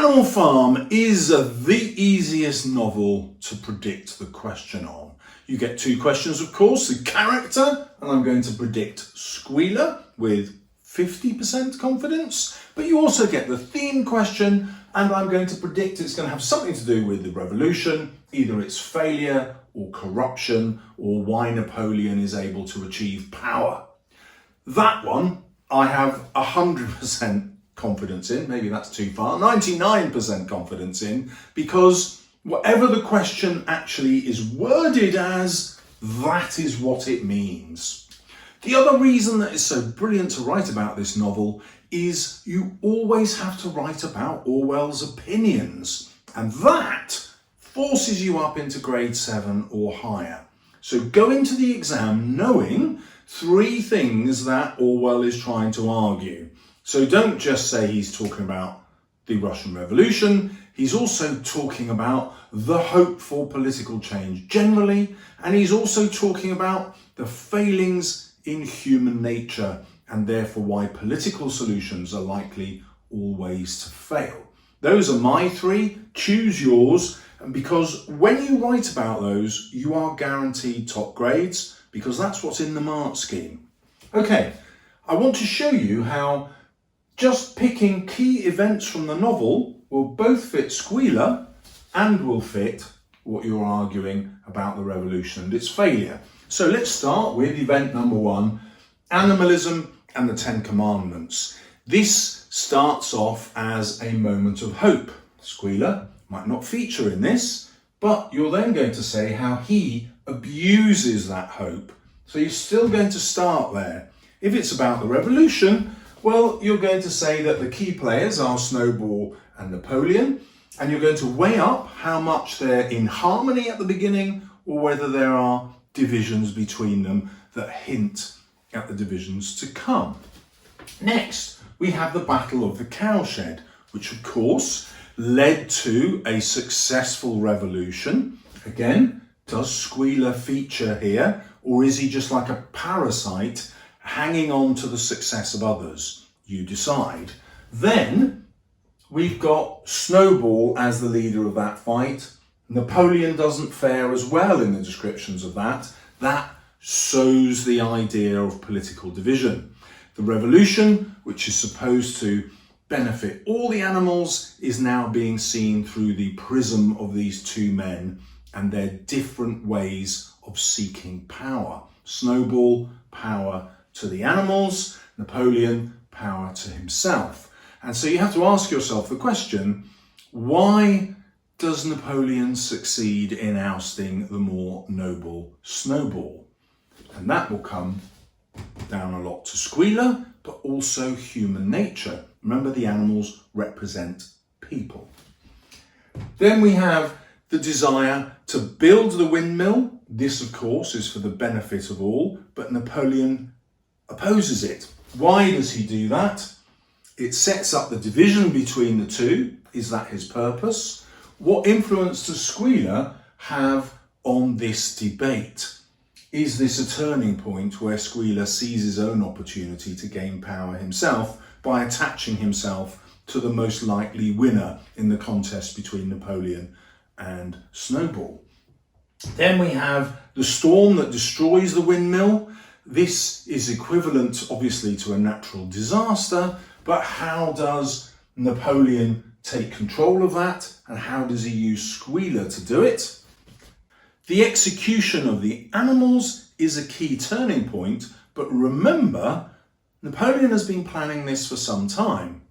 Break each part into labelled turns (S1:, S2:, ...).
S1: Animal Farm is the easiest novel to predict the question on. You get two questions, of course, the character, and I'm going to predict Squealer with 50% confidence, but you also get the theme question, and I'm going to predict it's going to have something to do with the revolution, either its failure or corruption, or why Napoleon is able to achieve power. That one I have 100% confidence in, maybe that's too far, 99% confidence in, because whatever the question actually is worded as, that is what it means. The other reason that it's so brilliant to write about this novel is you always have to write about Orwell's opinions, and that forces you up into grade 7 or higher. So go into the exam knowing 3 things that Orwell is trying to argue. So don't just say he's talking about the Russian Revolution, he's also talking about the hope for political change generally, and he's also talking about the failings in human nature and therefore why political solutions are likely always to fail. Those are my 3, choose yours, and because when you write about those, you are guaranteed top grades, because that's what's in the mark scheme. Okay, I want to show you how just picking key events from the novel will both fit Squealer and will fit what you're arguing about the revolution and its failure. So let's start with event number 1, animalism and the 10 commandments. This starts off as a moment of hope. Squealer might not feature in this, but you're then going to say how he abuses that hope. So you're still going to start there. If it's about the revolution, well, you're going to say that the key players are Snowball and Napoleon, and you're going to weigh up how much they're in harmony at the beginning or whether there are divisions between them that hint at the divisions to come. Next, we have the Battle of the Cowshed, which of course led to a successful revolution. Again, does Squealer feature here, or is he just like a parasite hanging on to the success of others? You decide. Then we've got Snowball as the leader of that fight. Napoleon doesn't fare as well in the descriptions of that. That sows the idea of political division. The revolution, which is supposed to benefit all the animals, is now being seen through the prism of these 2 men and their different ways of seeking power. Snowball, power to the animals, Napoleon, power to himself. And so you have to ask yourself the question, why does Napoleon succeed in ousting the more noble Snowball? And that will come down a lot to Squealer, but also human nature. Remember, the animals represent people. Then we have the desire to build the windmill. This, of course, is for the benefit of all, but Napoleon opposes it. Why does he do that? It sets up the division between the 2. Is that his purpose? What influence does Squealer have on this debate? Is this a turning point where Squealer sees his own opportunity to gain power himself by attaching himself to the most likely winner in the contest between Napoleon and Snowball? Then we have the storm that destroys the windmill. This is equivalent, obviously, to a natural disaster, but how does Napoleon take control of that, and how does he use Squealer to do it? The execution of the animals is a key turning point, but remember, Napoleon has been planning this for some time.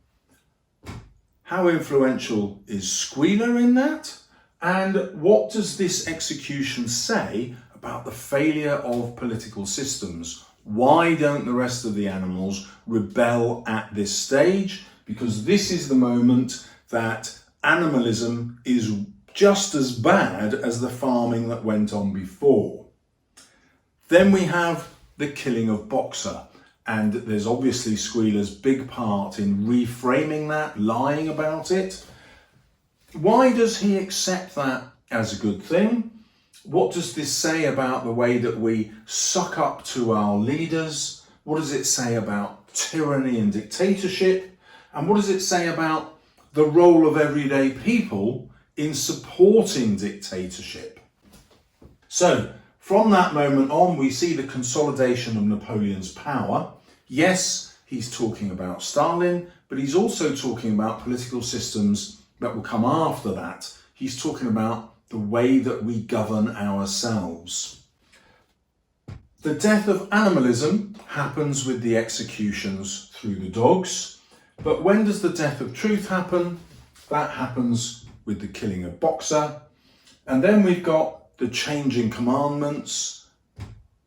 S1: How influential is Squealer in that? And what does this execution say about the failure of political systems? Why don't the rest of the animals rebel at this stage? Because this is the moment that animalism is just as bad as the farming that went on before. Then we have the killing of Boxer, and there's obviously Squealer's big part in reframing that, lying about it. Why does he accept that as a good thing? What does this say about the way that we suck up to our leaders? What does it say about tyranny and dictatorship? And what does it say about the role of everyday people in supporting dictatorship. So from that moment on, we see the consolidation of Napoleon's power. Yes, he's talking about Stalin, but he's also talking about political systems that will come after that. He's talking about the way that we govern ourselves. The death of animalism happens with the executions through the dogs, but when does the death of truth happen? That happens with the killing of Boxer. And then we've got the changing commandments.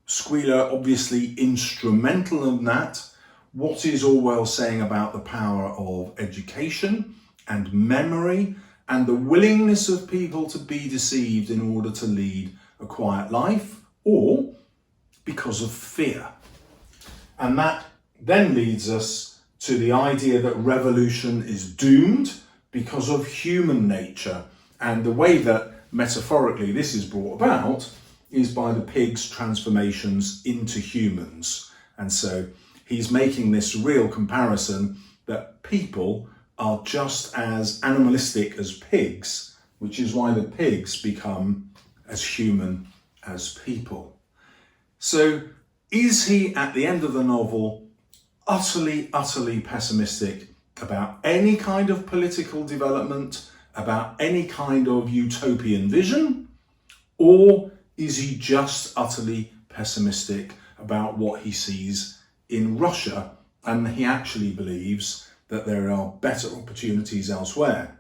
S1: Squealer obviously instrumental in that. What is Orwell saying about the power of education and memory and the willingness of people to be deceived in order to lead a quiet life, or because of fear? And that then leads us to the idea that revolution is doomed because of human nature. And the way that metaphorically this is brought about is by the pig's transformations into humans. And so he's making this real comparison that people are just as animalistic as pigs, which is why the pigs become as human as people. So is he, at the end of the novel, utterly pessimistic about any kind of political development, about any kind of utopian vision? Or is he just utterly pessimistic about what he sees in Russia, and he actually believes that there are better opportunities elsewhere?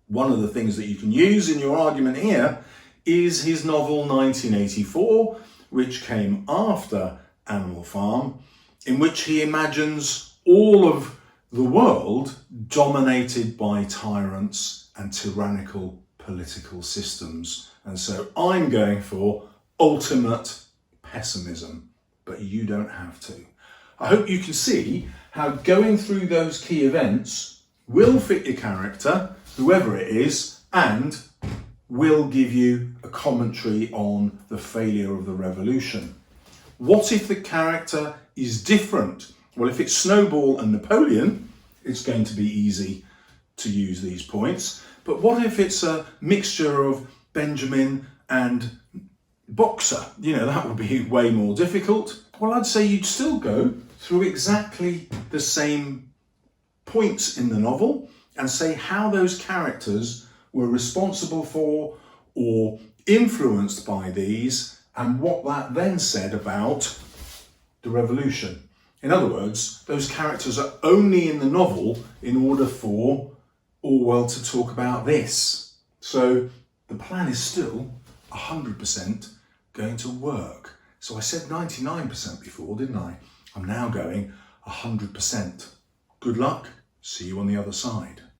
S1: One of the things that you can use in your argument here is his novel 1984, which came after Animal Farm, in which he imagines all of the world dominated by tyrants and tyrannical political systems. And so I'm going for ultimate pessimism, but you don't have to. I hope you can see how going through those key events will fit your character, whoever it is, and will give you a commentary on the failure of the revolution. What if the character is different? Well, if it's Snowball and Napoleon, it's going to be easy to use these points. But what if it's a mixture of Benjamin and Boxer? That would be way more difficult. Well, I'd say you'd still go through exactly the same points in the novel and say how those characters were responsible for or influenced by these, and what that then said about the revolution. In other words, those characters are only in the novel in order for Orwell to talk about this. So the plan is still 100% going to work. So I said 99% before, didn't I? I'm now going 100%. Good luck. See you on the other side.